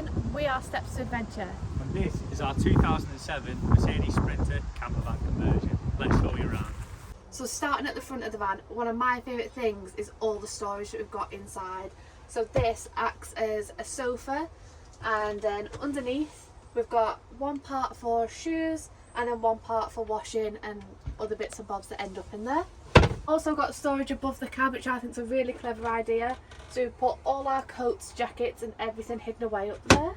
Jordan, we are Steps to Adventure. And this is our 2007 Mercedes Sprinter camper van conversion. Let's show you around. So starting at the front of the van, one of my favourite things is all the storage that we've got inside. So this acts as a sofa, and then underneath we've got one part for shoes and then one part for washing and other bits and bobs that end up in there. Also got storage above the cab, which I think is a really clever idea. So we've put all our coats, jackets and everything hidden away up there.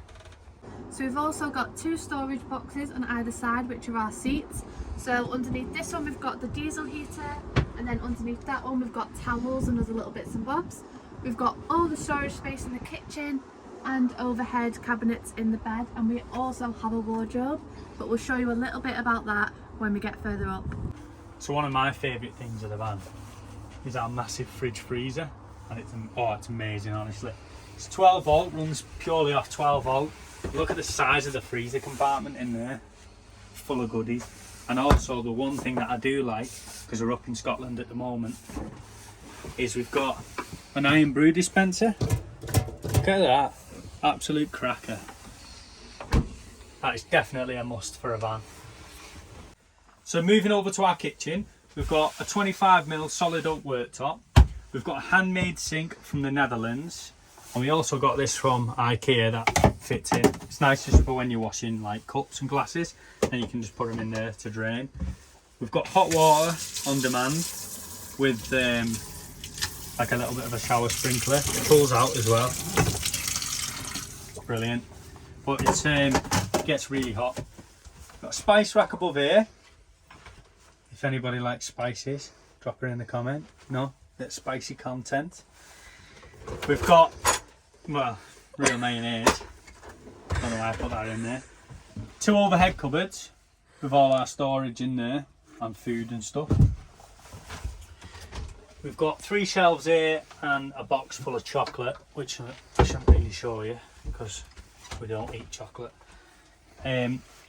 So we've also got two storage boxes on either side, which are our seats. So underneath this one we've got the diesel heater, and then underneath that one we've got towels and other little bits and bobs. We've got all the storage space in the kitchen and overhead cabinets in the bed, and we also have a wardrobe, but we'll show you a little bit about that when we get further up. So one of my favourite things of the van is our massive fridge freezer, and it's amazing, honestly. It's 12 volt, runs purely off 12 volt. Look at the size of the freezer compartment in there, full of goodies. And also the one thing that I do like, because we're up in Scotland at the moment, is we've got an iron brew dispenser. Look at that, absolute cracker. That is definitely a must for a van. So moving over to our kitchen, we've got a 25mm solid oak worktop. We've got a handmade sink from the Netherlands, and we also got this from IKEA that fits in. It's nice just for when you're washing like cups and glasses, and you can just put them in there to drain. We've got hot water on demand with like a little bit of a shower sprinkler. It pulls out as well. Brilliant. But it gets really hot. Got a spice rack above here. If anybody likes spices, drop it in the comment. No, that's spicy content. We've got, well, real mayonnaise. Don't know why I put that in there. Two overhead cupboards with all our storage in there and food and stuff. We've got 3 shelves here and a box full of chocolate, which I shouldn't really show you because we don't eat chocolate.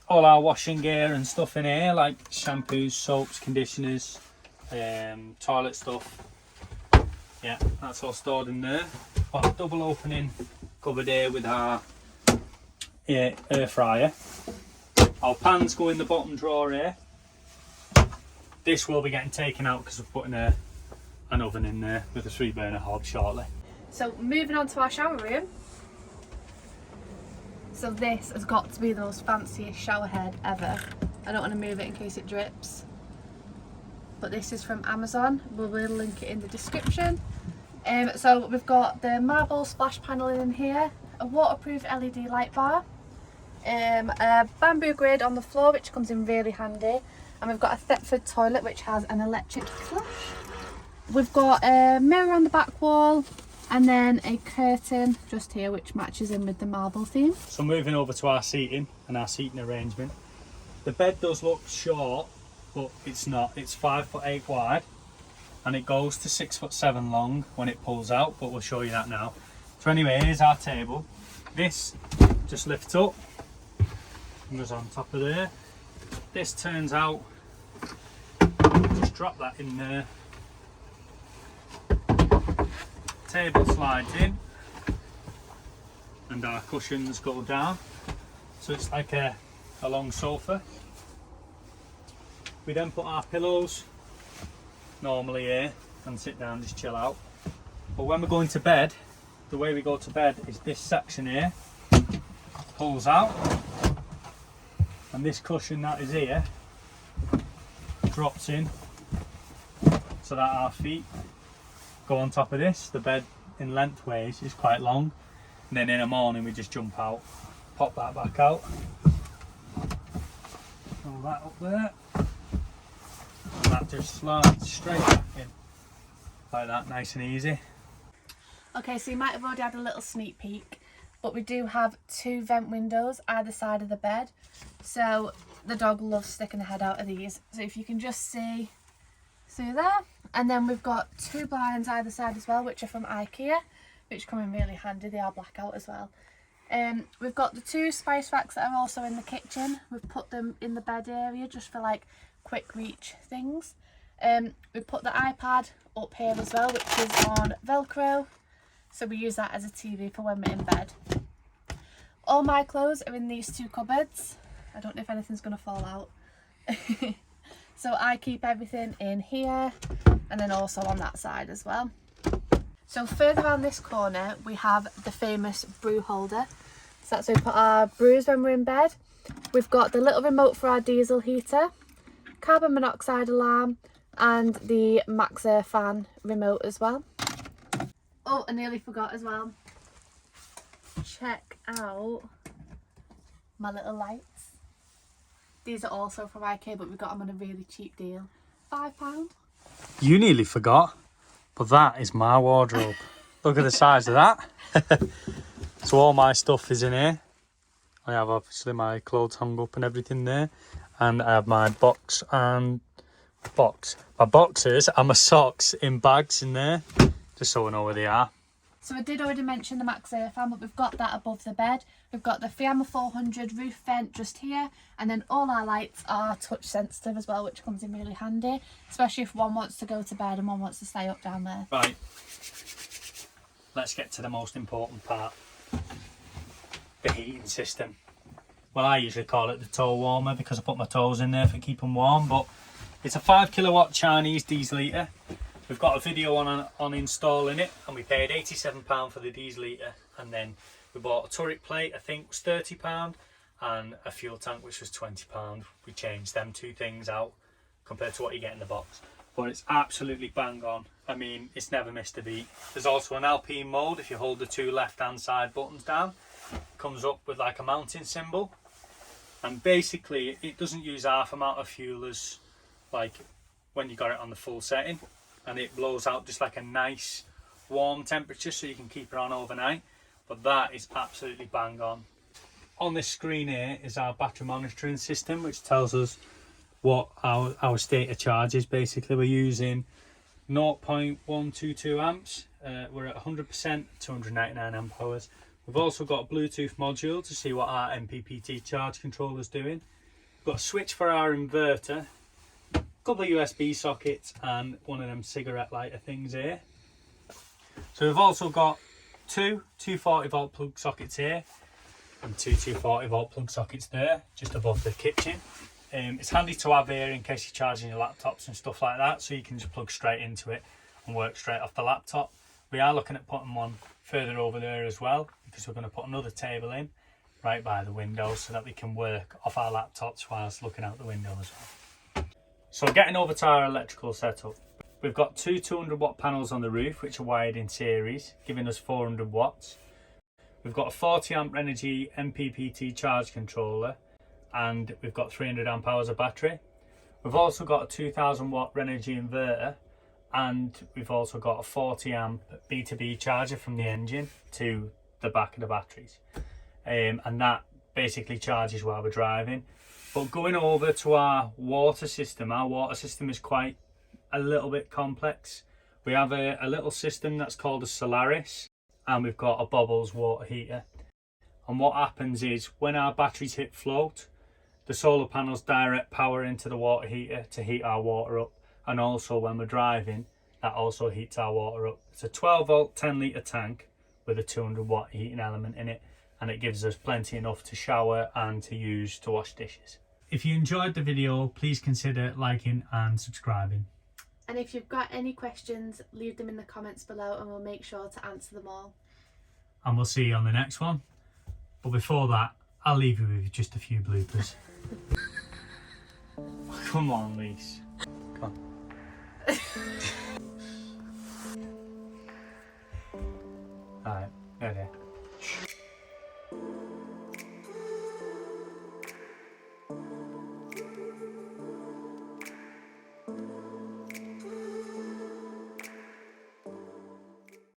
All our washing gear and stuff in here, like shampoos, soaps, conditioners, toilet stuff. Yeah, that's all stored in there. Got a double opening cupboard here with our air fryer. Our pans go in the bottom drawer here. This will be getting taken out because we're putting an oven in there with a 3-burner hob shortly. So moving on to our shower room. So this has got to be the most fanciest shower head ever. I don't want to move it in case it drips. But this is from Amazon. We'll link it in the description. So we've got the marble splash panel in here, a waterproof LED light bar, a bamboo grid on the floor which comes in really handy, and we've got a Thetford toilet which has an electric flush. We've got a mirror on the back wall, and then a curtain just here which matches in with the marble theme. So moving over to our seating and our seating arrangement. The bed does look short, but it's not. It's 5'8" wide, and it goes to 6'7" long when it pulls out, but we'll show you that now. So anyway, here's our table. This just lifts up and goes on top of there. This turns out, just drop that in there. Table slides in and our cushions go down, so it's like a long sofa. We then put our pillows normally here and sit down, just chill out. But when we're going to bed, the way we go to bed is this section here pulls out, and this cushion that is here drops in so that our feet go on top of this. The bed in lengthways is quite long, and then in the morning we just jump out, pop that back out, roll that up there, and that just slides straight back in like that, nice and easy. Okay, so you might have already had a little sneak peek, but we do have 2 vent windows either side of the bed, so the dog loves sticking the head out of these. So if you can just see through there, and then we've got 2 blinds either side as well, which are from IKEA, which come in really handy. They are blackout as well. We've got the 2 spice racks that are also in the kitchen. We've put them in the bed area just for like quick reach things. We put the iPad up here as well, which is on Velcro, so we use that as a TV for when we're in bed. All my clothes are in these two cupboards. I don't know if anything's going to fall out. So I keep everything in here and then also on that side as well. So further around this corner we have the famous brew holder. So that's where we put our brews when we're in bed. We've got the little remote for our diesel heater, carbon monoxide alarm and the Maxa fan remote as well. Oh, I nearly forgot as well. Check out my little lights. These are also from IKEA, but we got them on a really cheap deal. £5. You nearly forgot, but that is my wardrobe. Look at the size of that. So all my stuff is in here. I have obviously my clothes hung up and everything there. And I have my my boxers and my socks in bags in there, just so I know where they are. So I did already mention the Maxa fan, but we've got that above the bed. We've got the Fiamma 400 roof vent just here, and then all our lights are touch sensitive as well, which comes in really handy, especially if one wants to go to bed and one wants to stay up down there. Right, let's get to the most important part, the heating system. Well, I usually call it the toe warmer because I put my toes in there for keep them warm, but it's a 5 kilowatt Chinese diesel heater. We've got a video on installing it, and we paid £87 for the diesel heater, and then we bought a turret plate, I think was £30, and a fuel tank which was £20. We changed them two things out compared to what you get in the box, but it's absolutely bang on. I mean, it's never missed a beat. There's also an Alpine mode. If you hold the two left hand side buttons down, it comes up with like a mounting symbol, and basically it doesn't use half amount of fuel as like when you got it on the full setting, and it blows out just like a nice warm temperature so you can keep it on overnight. But that is absolutely bang on. On this screen here is our battery monitoring system, which tells us what our state of charge is. Basically we're using 0.122 amps, we're at 100%, 299 amp hours. We've also got a Bluetooth module to see what our MPPT charge controller is doing. We've got a switch for our inverter, a couple of USB sockets and one of them cigarette lighter things here. So we've also got two 240 volt plug sockets here and two 240 volt plug sockets there, just above the kitchen. It's handy to have here in case you're charging your laptops and stuff like that, so you can just plug straight into it and work straight off the laptop. We are looking at putting one further over there as well, because we're going to put another table in right by the window so that we can work off our laptops whilst looking out the window as well. So getting over to our electrical setup, we've got two 200 watt panels on the roof which are wired in series, giving us 400 watts. We've got a 40 amp energy MPPT charge controller, and we've got 300 amp hours of battery. We've also got a 2000 watt Renogy inverter, and we've also got a 40 amp B2B charger from the engine to the back of the batteries, and that basically charges while we're driving. But going over to our water system is quite a little bit complex. We have a little system that's called a Solaris, and we've got a Bobbles water heater. And what happens is when our batteries hit float, the solar panels direct power into the water heater to heat our water up, and also when we're driving, that also heats our water up. It's a 12 volt 10 litre tank with a 200 watt heating element in it, and it gives us plenty enough to shower and to use to wash dishes. If you enjoyed the video, please consider liking and subscribing. And if you've got any questions, leave them in the comments below and we'll make sure to answer them all. And we'll see you on the next one. But before that, I'll leave you with just a few bloopers. Come on, Lise. Come on. Alright, ready.